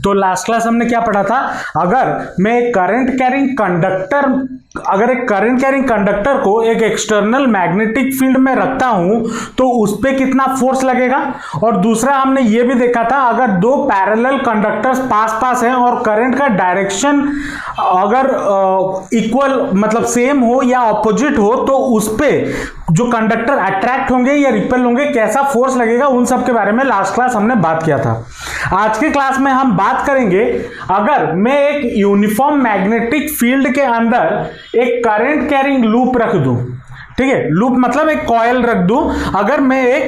तो last class हमने क्या पढ़ा था, अगर मैं एक करंट कैरिंग कंडक्टर को एक एक्सटर्नल मैग्नेटिक फील्ड में रखता हूं तो उस पे कितना फोर्स लगेगा। और दूसरा हमने ये भी देखा था, अगर दो पैरेलल कंडक्टर्स पास पास हैं और करंट का डायरेक्शन अगर इक्वल मतलब सेम हो या ऑपोजिट हो तो उस पे जो कंडक्टर अट्रैक्ट होंगे या रिपेल होंगे, कैसा फोर्स लगेगा, उन सब के बारे में लास्ट क्लास हमने बात किया था। आज के क्लास में हम बात करेंगे, अगर मैं एक यूनिफॉर्म मैग्नेटिक फील्ड के अंदर एक करंट कैरिंग लूप रख दूं, ठीक है, लूप मतलब एक कॉयल रख दूं, अगर मैं एक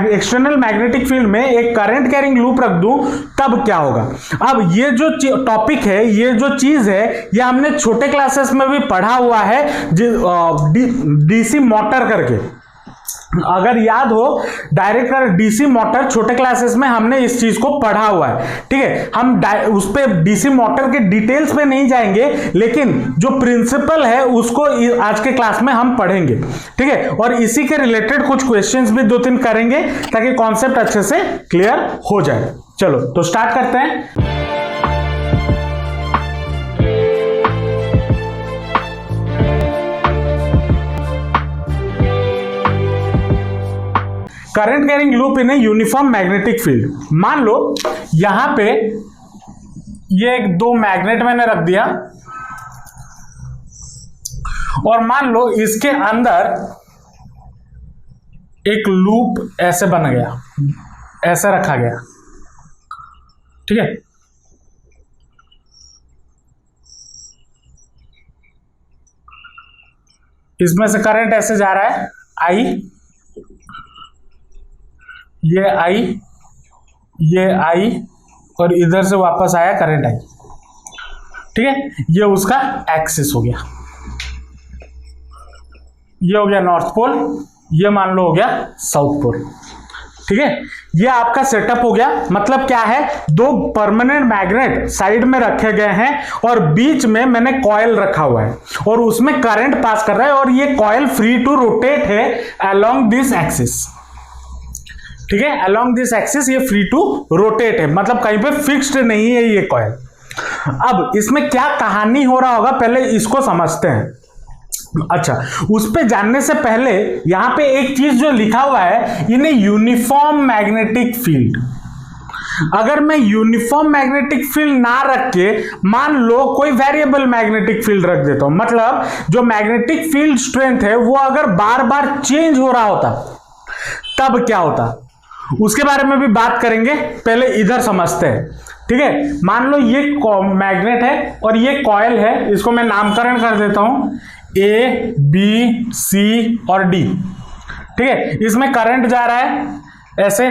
एक्सटर्नल मैग्नेटिक फील्ड में एक करंट कैरिंग लूप रख दूं तब क्या होगा। अब ये जो टॉपिक है, ये जो चीज है, ये हमने छोटे क्लासेस में भी पढ़ा हुआ है, डीसी मोटर करके, अगर याद हो डायरेक्ट डीसी मोटर छोटे क्लासेस में हमने इस चीज को पढ़ा हुआ है, ठीक है। हम उस पे डीसी मोटर के डिटेल्स पे नहीं जाएंगे, लेकिन जो प्रिंसिपल है उसको आज के क्लास में हम पढ़ेंगे, ठीक है। और इसी के रिलेटेड कुछ क्वेश्चंस भी 2-3 करेंगे ताकि कॉन्सेप्ट अच्छे से क्लियर हो जाए। चलो तो स्टार्ट करते हैं। Current carrying loop in a uniform magnetic field. मान लो यहां पे ये एक 2 मैग्नेट मैंने रख दिया और मान लो इसके अंदर एक लूप ऐसे बन गया, ऐसे रखा गया, ठीक है। इसमें से करंट ऐसे जा रहा है आई, ये आई, ये आई और इधर से वापस आया करंट आई, ठीक है। ये उसका एक्सिस हो गया, ये हो गया नॉर्थ पोल, ये मान लो हो गया साउथ पोल, ठीक है। ये आपका सेटअप हो गया। मतलब क्या है, 2 परमानेंट मैग्नेट साइड में रखे गए हैं और बीच में मैंने कॉइल रखा हुआ है और उसमें करंट पास कर रहा है और ये कॉइल फ्री टू रोटेट है अलोंग दिस एक्सिस, ठीक है। अलोंग दिस एक्सिस ये फ्री टू रोटेट है, मतलब कहीं पे फिक्स्ड नहीं है ये कॉइल। अब इसमें क्या कहानी हो रहा होगा, पहले इसको समझते हैं। अच्छा, उस पे जानने से पहले यहां पे एक चीज जो लिखा हुआ है, इन्हें यूनिफॉर्म मैग्नेटिक फील्ड। अगर मैं यूनिफॉर्म मैग्नेटिक फील्ड ना रख के मान लो कोई वेरिएबल मैग्नेटिक फील्ड रख देता हूं, मतलब जो मैग्नेटिक फील्ड स्ट्रेंथ है वो अगर बार बार चेंज हो रहा होता तब क्या होता, उसके बारे में भी बात करेंगे। पहले इधर समझते हैं, ठीक है। मान लो ये मैग्नेट है और ये कॉइल है, इसको मैं नामकरण कर देता हूं ए, बी, सी और डी, ठीक है। इसमें करंट जा रहा है ऐसे।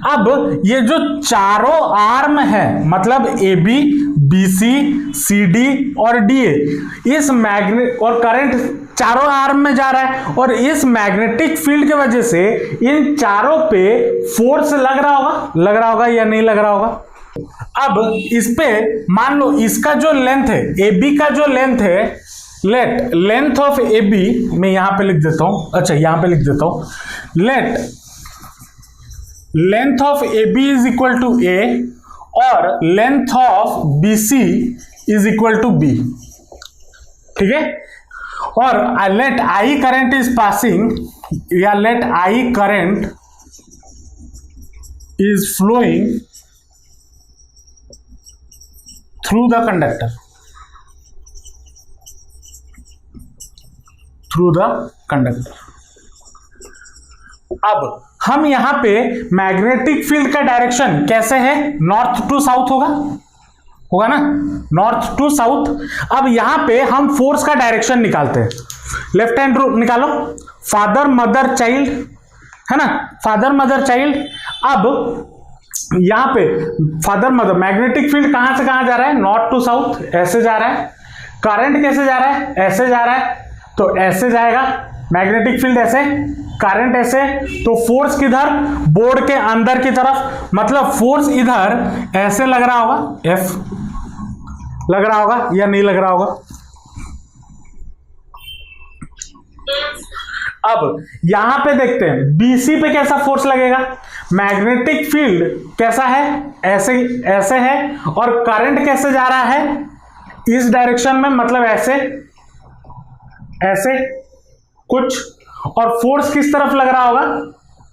अब ये जो चारों आर्म है, मतलब A B, B C, C D और डी ए, इस मैग्नेट और करंट चारों आर्म में जा रहा है और इस मैग्नेटिक फील्ड की वजह से इन चारों पे फोर्स लग रहा होगा या नहीं लग रहा होगा। अब इस पे मान लो इसका जो लेंथ है, ए बी का जो लेंथ है, लेंथ ऑफ ए बी मैं यहां पे लिख देता हूं, अच्छा यहां पे लिख देता हूं, length of A B is equal to A और length of B C is equal to B, ठीक है। और let I current is passing या let I current is flowing through the conductor, अब हम यहां पे मैग्नेटिक फील्ड का डायरेक्शन कैसे है, नॉर्थ टू साउथ होगा ना, नॉर्थ टू साउथ। अब यहां पे हम फोर्स का डायरेक्शन निकालते हैं, लेफ्ट हैंड रूल निकालो, फादर मदर चाइल्ड है ना, फादर मदर चाइल्ड। अब यहां पे फादर मदर, मैग्नेटिक फील्ड कहां से कहां जा रहा है, नॉर्थ टू साउथ, ऐसे जा रहा है। करंट कैसे जा रहा है, ऐसे जा रहा है, तो ऐसे जाएगा मैग्नेटिक फील्ड ऐसे, करंट ऐसे, तो फोर्स किधर, बोर्ड के अंदर की तरफ, मतलब फोर्स इधर ऐसे लग रहा होगा, एफ लग रहा होगा या नहीं लग रहा होगा। अब यहां पे देखते हैं BC पे कैसा फोर्स लगेगा। मैग्नेटिक फील्ड कैसा है, ऐसे ऐसे है, और करंट कैसे जा रहा है, इस डायरेक्शन में, मतलब ऐसे ऐसे कुछ, और फोर्स किस तरफ लग रहा होगा,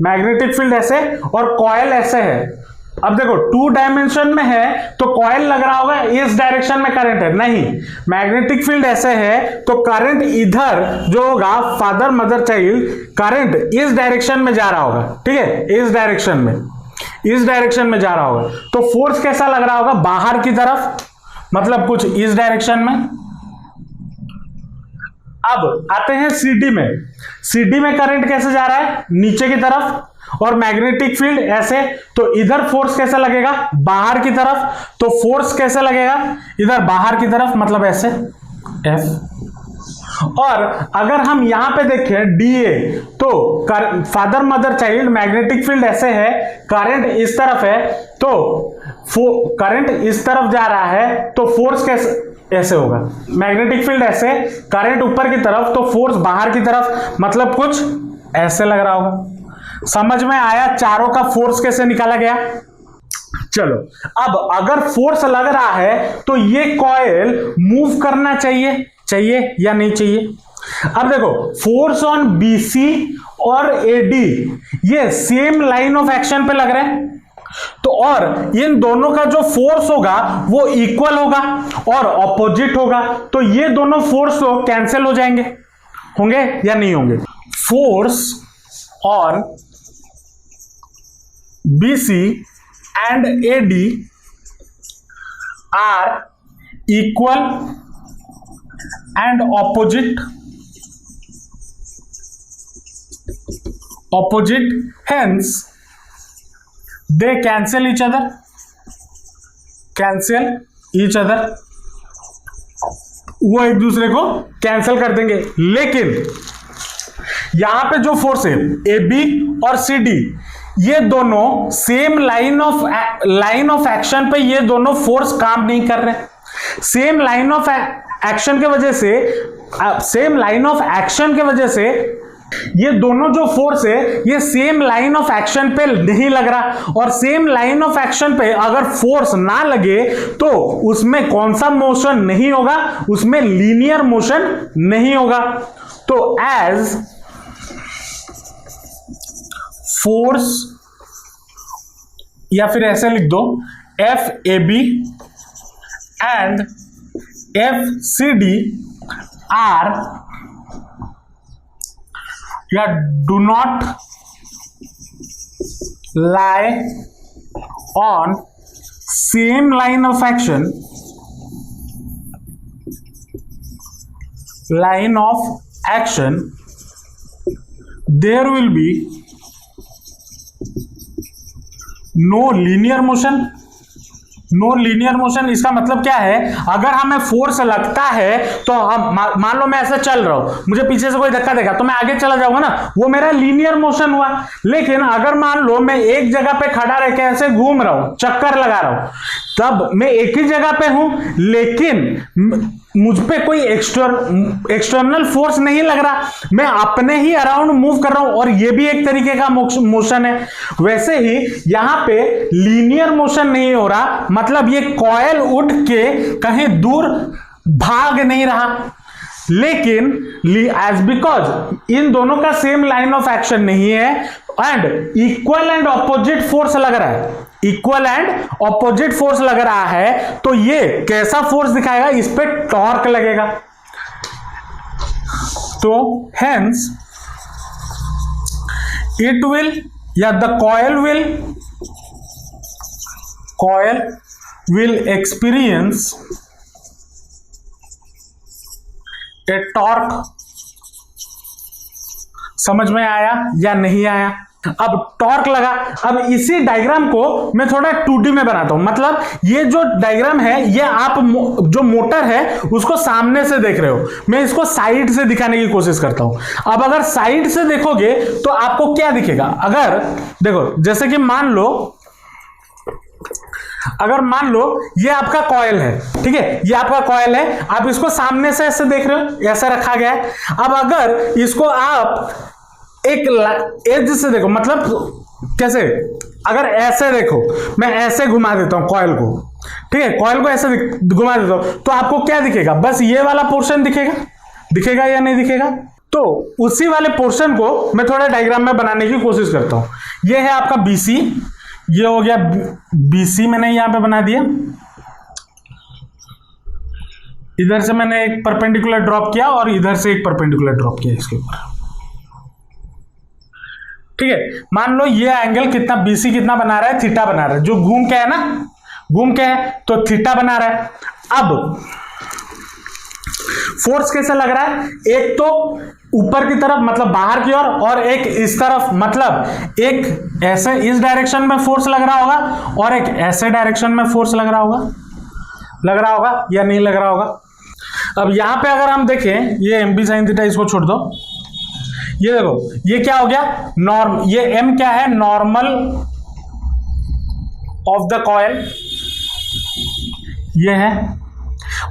मैग्नेटिक फील्ड ऐसे और कॉइल ऐसे है। अब देखो 2 डायमेंशन में है तो कॉइल लग रहा होगा इस डायरेक्शन में करंट है, नहीं, मैग्नेटिक फील्ड ऐसे है तो करंट इधर जो होगा फादर मदर चाइल्ड, करंट इस डायरेक्शन में जा रहा होगा, ठीक है, इस डायरेक्शन में जा रहा होगा। तो फोर्स कैसा लग रहा होगा, बाहर की तरफ, मतलब कुछ इस डायरेक्शन में। अब आते हैं CD में करंट कैसे जा रहा है, नीचे की तरफ, और मैग्नेटिक फील्ड ऐसे, तो इधर फोर्स कैसा लगेगा, बाहर की तरफ। तो फोर्स कैसे लगेगा, इधर बाहर की तरफ, मतलब ऐसे F। और अगर हम यहां पे देखें DA, तो father mother child, magnetic field ऐसे है, करंट इस तरफ है, तो करंट इस तरफ जा रहा है, तो फोर्स कैसे ऐसे होगा, मैग्नेटिक फील्ड ऐसे, करंट ऊपर की तरफ, तो फोर्स बाहर की तरफ, मतलब कुछ ऐसे लग रहा होगा। समझ में आया चारों का फोर्स कैसे निकाला गया। चलो, अब अगर फोर्स लग रहा है तो ये कॉइल मूव करना चाहिए या नहीं चाहिए। अब देखो फोर्स ऑन BC और AD ये सेम लाइन ऑफ एक्शन पे लग रहे हैं, तो और इन दोनों का जो फोर्स होगा वो इक्वल होगा और ऑपोजिट होगा, तो ये दोनों फोर्स तो कैंसिल हो जाएंगे, होंगे या नहीं होंगे। Force on BC and AD are equal and opposite, hence they cancel each other, वो एक दूसरे को कैंसिल कर देंगे। लेकिन यहां पे जो फोर्स है AB और CD, ये दोनों सेम लाइन ऑफ एक्शन पे ये दोनों फोर्स काम नहीं कर रहे। सेम लाइन ऑफ एक्शन के वजह से ये दोनों जो फोर्स है ये सेम लाइन ऑफ एक्शन पे नहीं लग रहा, और सेम लाइन ऑफ एक्शन पे अगर फोर्स ना लगे तो उसमें कौन सा मोशन नहीं होगा, उसमें लीनियर मोशन नहीं होगा। तो एज फोर्स, या फिर ऐसे लिख दो FAB एंड FCD आर या do not lie on same line of action, there will be no linear motion. इसका मतलब क्या है, अगर हमें फोर्स लगता है तो हम मान लो मैं ऐसे चल रहा हूं, मुझे पीछे से कोई धक्का देगा तो मैं आगे चला जाऊंगा ना, वो मेरा लीनियर मोशन हुआ। लेकिन अगर मान लो मैं एक जगह पे खड़ा रह के ऐसे घूम रहा हूं, चक्कर लगा रहा हूं, तब मैं एक ही जगह पे हूं, लेकिन मुझ पे कोई एक्सटर्नल फोर्स नहीं लग रहा, मैं अपने ही अराउंड मूव कर रहा हूं, और ये भी एक तरीके का मोशन है। वैसे ही यहां पे लीनियर मोशन नहीं हो रहा, मतलब ये कॉइल उठ के कहीं दूर भाग नहीं रहा, लेकिन एज बिकॉज इन दोनों का सेम लाइन ऑफ एक्शन नहीं है and equal and opposite force लग रहा है, तो ये कैसा फोर्स दिखाएगा, इस पे टॉर्क लगेगा। तो हेंस इट विल या the coil will experience A torque. समझ में आया या नहीं आया? अब टॉर्क लगा। अब इसी डायग्राम को मैं थोड़ा 2D में बनाता हूं, मतलब ये जो डायग्राम है ये आप जो मोटर है उसको सामने से देख रहे हो, मैं इसको साइड से दिखाने की कोशिश करता हूं। अब अगर साइड से देखोगे तो आपको क्या दिखेगा, अगर देखो जैसे कि मान लो ये आपका कॉइल है, ठीक है, ये आपका कॉइल है, आप इसको सामने से ऐसे देख रहे हो, ऐसा रखा गया है। अब अगर इसको आप एक एज से देखो, मतलब कैसे, अगर ऐसे देखो, मैं ऐसे घुमा देता हूं कॉइल को, ठीक है, कॉइल को ऐसे घुमा देता हूं, तो आपको क्या दिखेगा? बस ये वाला पोर्शन दिखेगा, दिखेगा या नहीं दिखेगा? तो उसी वाले पोर्शन को मैं थोड़ा डायग्राम में बनाने की कोशिश करता हूं। ये है आपका बीसी, ये हो गया बीसी, मैंने यहां पे बना दिया, इधर से मैंने एक परपेंडिकुलर ड्रॉप किया और इधर से एक परपेंडिकुलर ड्रॉप किया इसके ऊपर, ठीक है। मान लो ये एंगल कितना, बीसी कितना बना रहा है? थीटा बना रहा है, जो घूम के है ना, घूम के है तो थीटा बना रहा है। अब फोर्स कैसे लग रहा है? एक तो ऊपर की तरफ मतलब बाहर की ओर, और एक इस तरफ, मतलब एक ऐसे इस डायरेक्शन में फोर्स लग रहा होगा और एक ऐसे डायरेक्शन में फोर्स लग रहा होगा, लग रहा होगा या नहीं लग रहा होगा? अब यहां पे अगर हम देखें, ये एम बी साइन थीटा इसको छोड़ दो, ये देखो ये क्या हो गया? नॉर्म, ये एम क्या है? नॉर्मल ऑफ द कॉइल, ये है,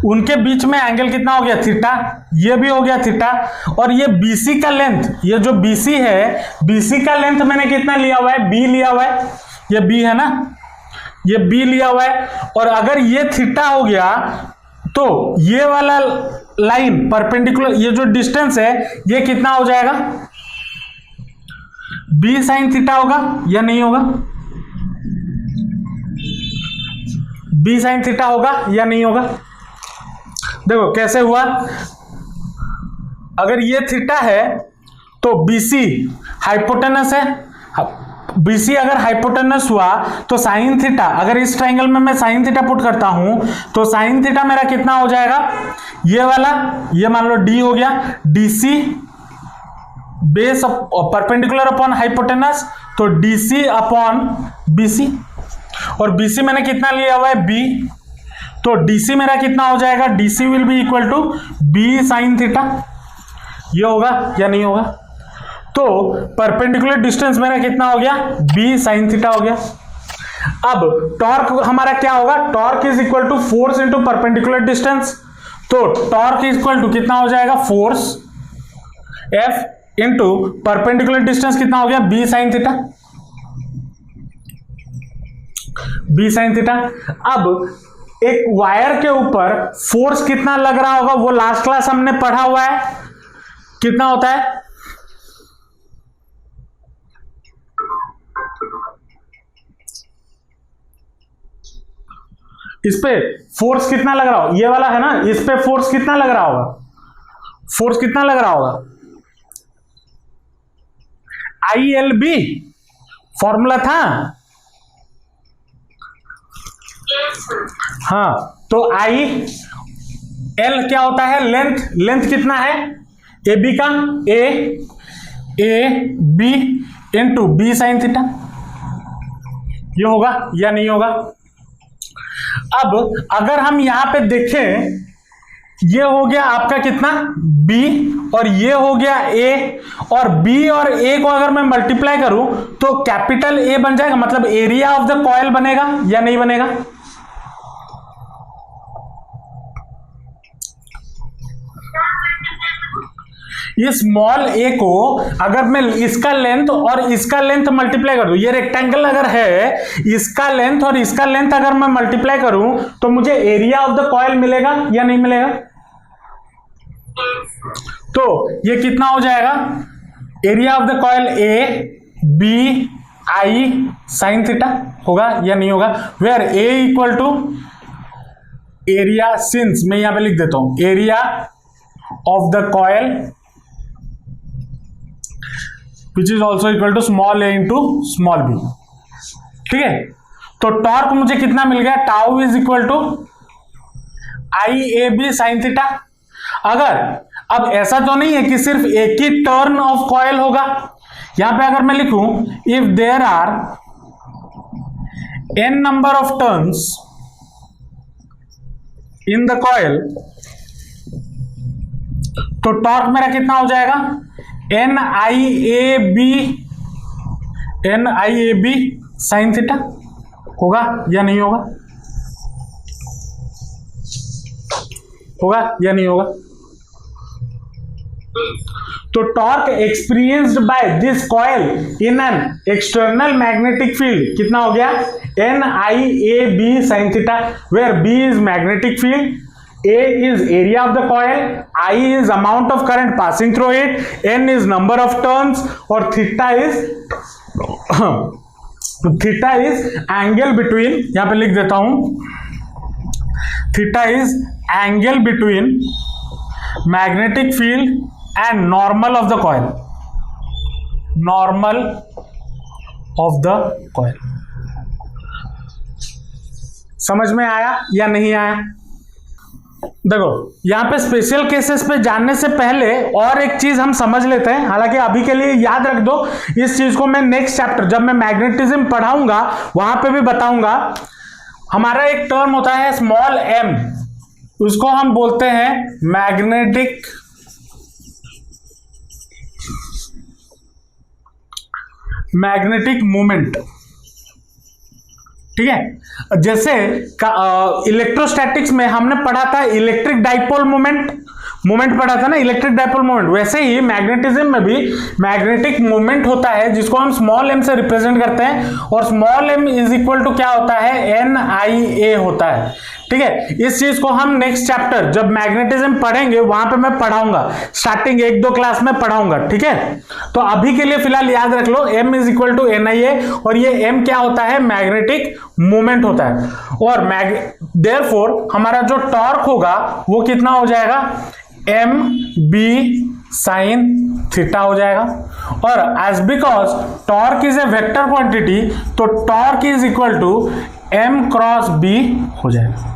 उनके बीच में एंगल कितना हो गया? थीटा, ये भी हो गया थीटा, और ये बीसी का लेंथ, ये जो बीसी है, बीसी का लेंथ मैंने कितना लिया हुआ है? बी लिया हुआ है, ये बी है ना, ये बी लिया हुआ है, और अगर ये थीटा हो गया तो ये वाला लाइन परपेंडिकुलर, ये जो डिस्टेंस है ये कितना हो जाएगा? बी साइन थीटा होगा या नहीं होगा? बी साइन थीटा होगा या नहीं होगा? देखो कैसे हुआ, अगर ये थीटा है तो बीसी हाइपोटेनस है, बीसी अगर हाइपोटेनस हुआ तो साइन थीटा, अगर इस ट्राइंगल में मैं साइन थीटा पुट करता हूं तो साइन थीटा मेरा कितना हो जाएगा? ये वाला, ये मान लो डी हो गया, DC base perpendicular upon hypotenuse, तो डीसी अपॉन बीसी, और बीसी मैंने कितना लिया हुआ है? बी, तो डीसी मेरा कितना हो जाएगा? DC will be equal to B sine theta, ये होगा या नहीं होगा? तो परपेंडिकुलर डिस्टेंस मेरा कितना हो गया? बी साइन थीटा हो गया। अब टॉर्क हमारा क्या होगा? Torque is equal to force into perpendicular distance, तो टॉर्क इज इक्वल टू कितना हो जाएगा? Force F into perpendicular distance कितना हो गया? B sine theta, B sine theta. अब एक वायर के ऊपर फोर्स कितना लग रहा होगा वो लास्ट क्लास हमने पढ़ा हुआ है, कितना होता है? इस पे फोर्स कितना लग रहा होगा? ये वाला है ना, इस पे फोर्स कितना लग रहा होगा? फोर्स कितना लग रहा होगा? ILB फॉर्मूला था, हाँ, तो आई एल क्या होता है? लेंथ, लेंथ कितना है? ए बी का, A B into B sine theta, ये होगा या नहीं होगा? अब अगर हम यहां पे देखें, ये हो गया आपका कितना? B, और ये हो गया A, और B और A को अगर मैं मल्टीप्लाई करूं तो कैपिटल A बन जाएगा, मतलब एरिया ऑफ द कॉइल बनेगा या नहीं बनेगा? ये स्मॉल a को अगर मैं इसका लेंथ और इसका लेंथ मल्टीप्लाई कर दूं, ये रेक्टेंगल अगर है, इसका लेंथ और इसका लेंथ अगर मैं मल्टीप्लाई करूं तो मुझे एरिया ऑफ द कॉइल मिलेगा या नहीं मिलेगा? तो ये कितना हो जाएगा? Area of the coil A B I sine theta होगा या नहीं होगा? Where A equal to area, since मैं यहां पे लिख देता हूं area of the coil which is also equal to small a into small b, ठीक है। तो टॉर्क मुझे कितना मिल गया? Tau is equal to IAB sine theta. अगर अब ऐसा तो नहीं है कि सिर्फ एक ही टर्न ऑफ कॉइल होगा, यहां पे अगर मैं लिखूं if there are n number of turns in the coil, तो टॉर्क मेरा कितना हो जाएगा? NIAB साइन थीटा होगा या नहीं होगा? होगा या नहीं होगा? तो torque experienced by this coil in an external magnetic field कितना हो गया, NIAB sin theta, where B is magnetic field, A is area of the coil, I is amount of current passing through it, N is number of turns और theta is angle between, यहां पे लिख देता हूं, theta is angle between magnetic field and normal of the coil, normal of the coil। समझ में आया या नहीं आया? देखो यहां पे स्पेशल केसेस पे जानने से पहले और एक चीज हम समझ लेते हैं, हालांकि अभी के लिए याद रख दो इस चीज को, मैं नेक्स्ट चैप्टर जब मैं मैग्नेटिज्म पढ़ाऊंगा वहां पे भी बताऊंगा। हमारा एक टर्म होता है स्मॉल m, उसको हम बोलते हैं मैग्नेटिक मोमेंट, ठीक है। जैसे इलेक्ट्रोस्टैटिक्स में हमने पढ़ा था इलेक्ट्रिक डाइपोल मोमेंट पढ़ा था ना, इलेक्ट्रिक डाइपोल मोमेंट, वैसे ही मैग्नेटिज्म में भी मैग्नेटिक मोमेंट होता है जिसको हम स्मॉल m से रिप्रेजेंट करते हैं, और small m is equal to क्या होता है, NIA होता है, ठीक है। इस चीज को हम नेक्स्ट चैप्टर जब मैग्नेटिज्म पढ़ेंगे वहां पे मैं पढ़ाऊंगा, स्टार्टिंग 1-2 क्लास में पढ़ाऊंगा, ठीक है। तो अभी के लिए फिलहाल याद रख लो m is equal to NIA, और ये m क्या होता है, मैग्नेटिक मोमेंट होता है, और देयरफॉर हमारा जो टॉर्क होगा वो कितना हो जाएगा, MB sin थीटा हो जाएगा। और as because torque is a vector quantity तो torque is equal to M cross B हो जाएगा,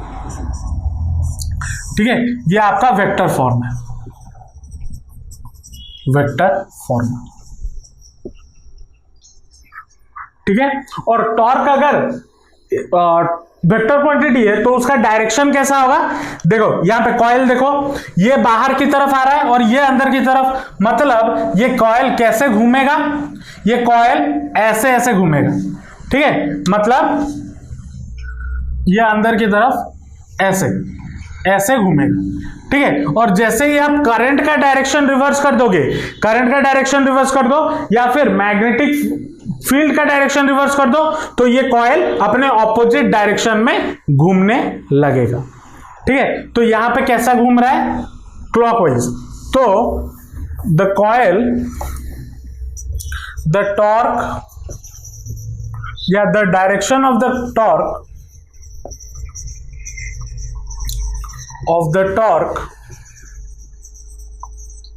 ठीक है। ये आपका वेक्टर फॉर्म है, वेक्टर फॉर्म, ठीक है। और टॉर्क अगर वेक्टर क्वांटिटी है तो उसका डायरेक्शन कैसा होगा, देखो यहां पे कॉइल देखो, ये बाहर की तरफ आ रहा है और ये अंदर की तरफ, मतलब ये कॉइल कैसे घूमेगा, ये कॉइल ऐसे ऐसे घूमेगा, ठीक है, मतलब ये अंदर की तरफ ऐसे ऐसे घूमेगा, ठीक है। और जैसे ही आप करंट का डायरेक्शन रिवर्स कर दोगे, करंट का डायरेक्शन रिवर्स कर दो या फिर मैग्नेटिक फील्ड का डायरेक्शन रिवर्स कर दो तो ये कॉइल अपने ऑपोजिट डायरेक्शन में घूमने लगेगा, ठीक है। तो यहां पे कैसा घूम रहा है, क्लॉकवाइज। तो द कॉइल, द टॉर्क या the direction of the torque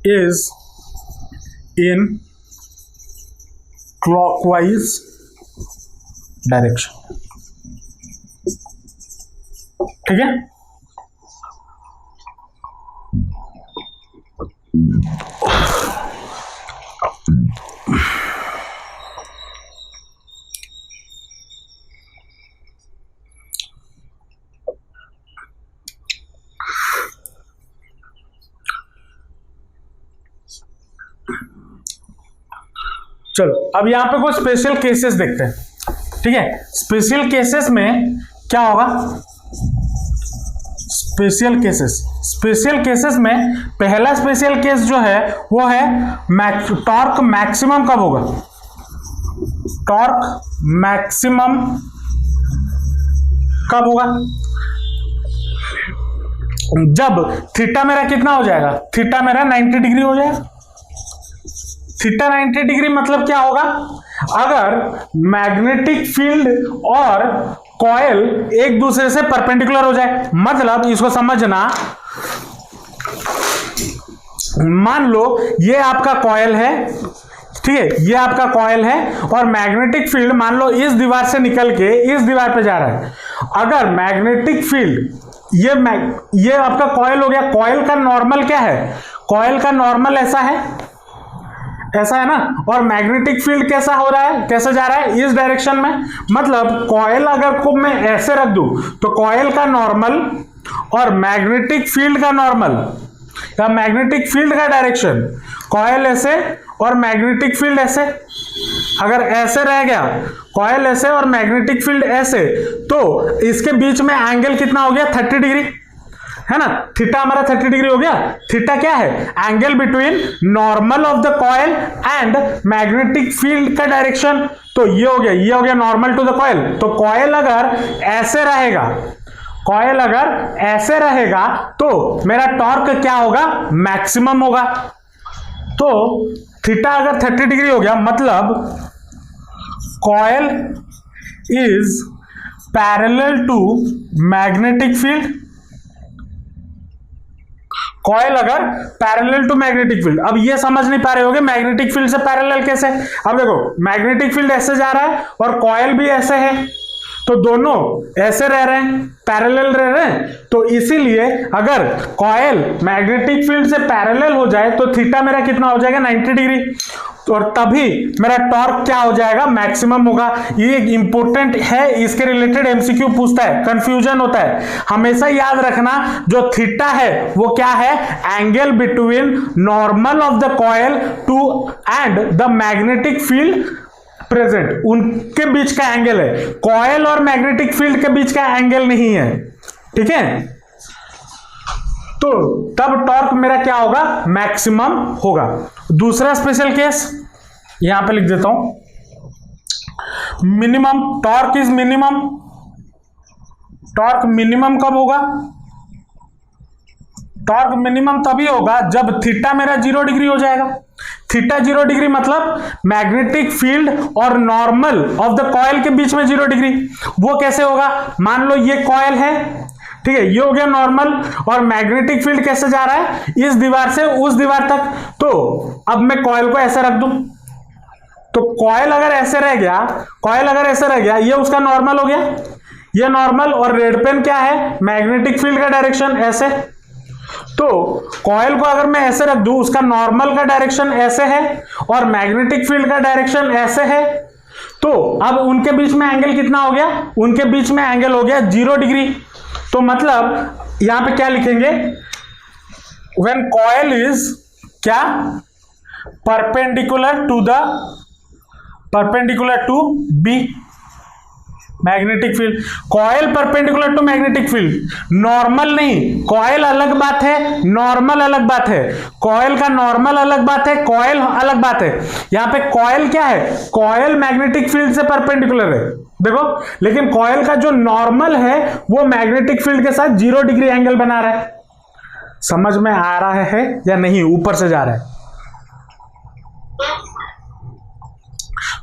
is in clockwise direction, ठीक है। चलो अब यहां पे कुछ स्पेशल केसेस देखते हैं, ठीक है। स्पेशल केसेस में क्या होगा, स्पेशल केसेस में पहला स्पेशल केस जो है वो है टॉर्क मैक्सिमम कब होगा, टॉर्क मैक्सिमम कब होगा, जब थीटा मेरा कितना हो जाएगा, थीटा मेरा 90 डिग्री हो जाएगा। थीटा 90 डिग्री मतलब क्या होगा, अगर मैग्नेटिक फील्ड और कॉइल एक दूसरे से परपेंडिकुलर हो जाए, मतलब इसको समझना, मान लो ये आपका कॉइल है, ठीक है, ये आपका कॉइल है और मैग्नेटिक फील्ड मान लो इस दीवार से निकल के इस दीवार पे जा रहा है। अगर मैग्नेटिक फील्ड ये आपका कॉइल हो गया, कॉइल का नॉर्मल क्या है, कॉइल का नॉर्मल ऐसा है ना, और मैग्नेटिक फील्ड कैसा हो रहा है, कैसे जा रहा है, इस डायरेक्शन में, मतलब कॉइल अगर को मैं ऐसे रख दूं तो कॉइल का नॉर्मल और मैग्नेटिक फील्ड का नॉर्मल या मैग्नेटिक फील्ड का डायरेक्शन, कॉइल ऐसे और मैग्नेटिक फील्ड ऐसे, अगर ऐसे रह गया कॉइल ऐसे और मैग्नेटिक फील्ड ऐसे, तो इसके बीच में एंगल कितना हो गया, 30 डिग्री, है ना। थीटा हमारा 30 डिग्री हो गया। थीटा क्या है? Angle between normal of the coil and magnetic field का डायरेक्शन। तो ये हो गया, ये हो गया नॉर्मल टू द कॉइल। तो कॉइल अगर ऐसे रहेगा, कॉइल अगर ऐसे रहेगा तो मेरा टॉर्क क्या होगा? मैक्सिमम होगा। तो थीटा अगर 30 डिग्री हो गया मतलब coil is parallel to magnetic field. Coil अगर पैरेलल टू मैग्नेटिक फील्ड, अब ये समझ नहीं पा रहे होगे मैग्नेटिक फील्ड से पैरेलल कैसे। अब देखो मैग्नेटिक फील्ड ऐसे जा रहा है और कॉइल भी ऐसे है, तो दोनों ऐसे रह रहे हैं, पैरेलल रह रहे हैं। तो इसीलिए अगर कॉइल मैग्नेटिक फील्ड से पैरेलल हो जाए तो थीटा मेरा कितना हो जाएगा? 90 डिग्री। और तभी मेरा टॉर्क क्या हो जाएगा? मैक्सिमम होगा। ये इंपॉर्टेंट है, इसके रिलेटेड एमसीक्यू पूछता है, कंफ्यूजन होता है। हमेशा याद रखना जो थीटा है वो क्या है? Angle between normal of the coil to and the magnetic field present, उनके बीच का एंगल है। कॉइल और मैग्नेटिक फील्ड के बीच का एंगल नहीं है, ठीक है। तो तब टॉर्क मेरा क्या होगा? मैक्सिमम होगा। दूसरा स्पेशल केस यहां पे लिख देता हूं, minimum. Torque is minimum. Torque minimum कब होगा? टॉर्क मिनिमम तभी होगा जब थीटा मेरा 0 डिग्री हो जाएगा। थीटा 0 डिग्री मतलब मैग्नेटिक फील्ड और नॉर्मल ऑफ द कॉइल के बीच में 0 डिग्री। वो कैसे होगा? मान लो ये कॉइल है, ठीक है, ये हो गया नॉर्मल, और मैग्नेटिक फील्ड कैसे जा रहा है? इस दीवार से उस दीवार तक। तो अब मैं कॉइल को ऐसे रख दूं, तो कॉइल अगर ऐसे रह गया, कॉइल अगर ऐसे रह गया, ये उसका नॉर्मल हो गया, ये नॉर्मल, और रेड पेन क्या है? मैग्नेटिक फील्ड का डायरेक्शन ऐसे। तो कॉइल को अगर मैं ऐसे रख दूं, उसका नॉर्मल का डायरेक्शन ऐसे है और मैग्नेटिक फील्ड का डायरेक्शन ऐसे है। तो अब उनके बीच में एंगल कितना हो गया? उनके बीच में एंगल हो गया 0 डिग्री। तो मतलब यहां पे क्या लिखेंगे? व्हेन कॉइल इज क्या? Perpendicular to B magnetic field. Coil perpendicular to magnetic field, normal नहीं। कॉइल अलग बात है, नॉर्मल अलग बात है। कॉइल का नॉर्मल अलग बात है, कॉइल अलग बात है। यहां पे कॉइल क्या है? कॉइल मैग्नेटिक फील्ड से परपेंडिकुलर है, देखो। लेकिन कॉइल का जो नॉर्मल है वो मैग्नेटिक फील्ड के साथ 0 डिग्री एंगल बना रहा है। समझ में आ रहा है या नहीं? ऊपर से जा रहा है।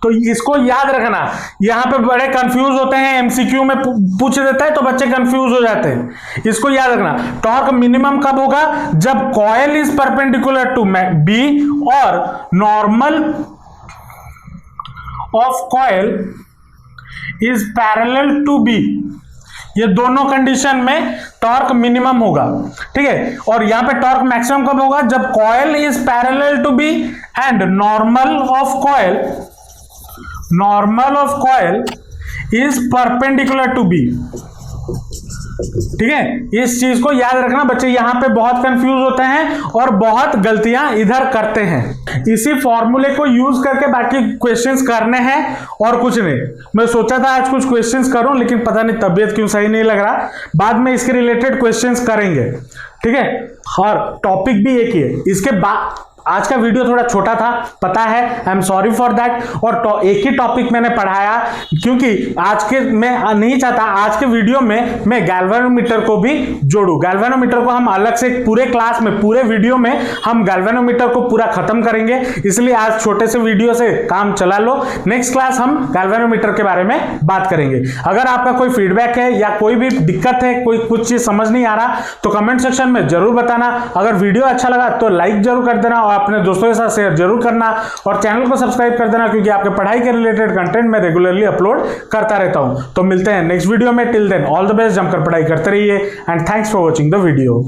तो इसको याद रखना। यहां पे बड़े कंफ्यूज होते हैं, एमसीक्यू में पूछ देता है तो बच्चे कंफ्यूज हो जाते हैं। इसको याद रखना। टॉर्क मिनिमम कब होगा? जब coil is perpendicular to B और normal of coil is parallel to B. ये दोनों कंडीशन में टॉर्क मिनिमम होगा, ठीक है। और यहां पे टॉर्क मैक्सिमम कब होगा? जब coil is parallel to B and normal of coil is perpendicular to B, ठीक है। इस चीज को याद रखना बच्चे, यहां पे बहुत कंफ्यूज होते हैं और बहुत गलतियां इधर करते हैं। इसी फॉर्मूले को यूज करके बाकी क्वेश्चंस करने हैं और कुछ नहीं। मैं सोचा था आज कुछ क्वेश्चंस करूं, लेकिन पता नहीं तबीयत क्यों सही नहीं लग रहा। बाद में इसके रिलेटेड क्वेश्चंस करेंगे, ठीक है। और टॉपिक भी एक ही है। इसके बाद आज का वीडियो थोड़ा छोटा था, पता है, I am sorry for that. और एक ही टॉपिक मैंने पढ़ाया क्योंकि आज के मैं नहीं चाहता आज के वीडियो में मैं गैल्वेनोमीटर को भी जोड़ूं। गैल्वेनोमीटर को हम अलग से पूरे क्लास में, पूरे वीडियो में हम गैल्वेनोमीटर को पूरा खत्म करेंगे, इसलिए आज छोटे से वीडियो से काम चला लो। नेक्स्ट क्लास हम गैल्वेनोमीटर के बारे में बात करेंगे। अगर आपका कोई फीडबैक है या कोई भी दिक्कत है, कोई कुछ चीज समझ नहीं आ रहा, तो कमेंट सेक्शन में जरूर बताना। अगर वीडियो अच्छा लगा तो लाइक जरूर कर देना और अपने दोस्तों के साथ शेयर जरूर करना, और चैनल को सब्सक्राइब कर देना, क्योंकि आपके पढ़ाई के रिलेटेड कंटेंट मैं रेगुलरली अपलोड करता रहता हूं। तो मिलते हैं नेक्स्ट वीडियो में। Till then all the best, जमकर पढ़ाई करते रहिए and thanks for watching the video.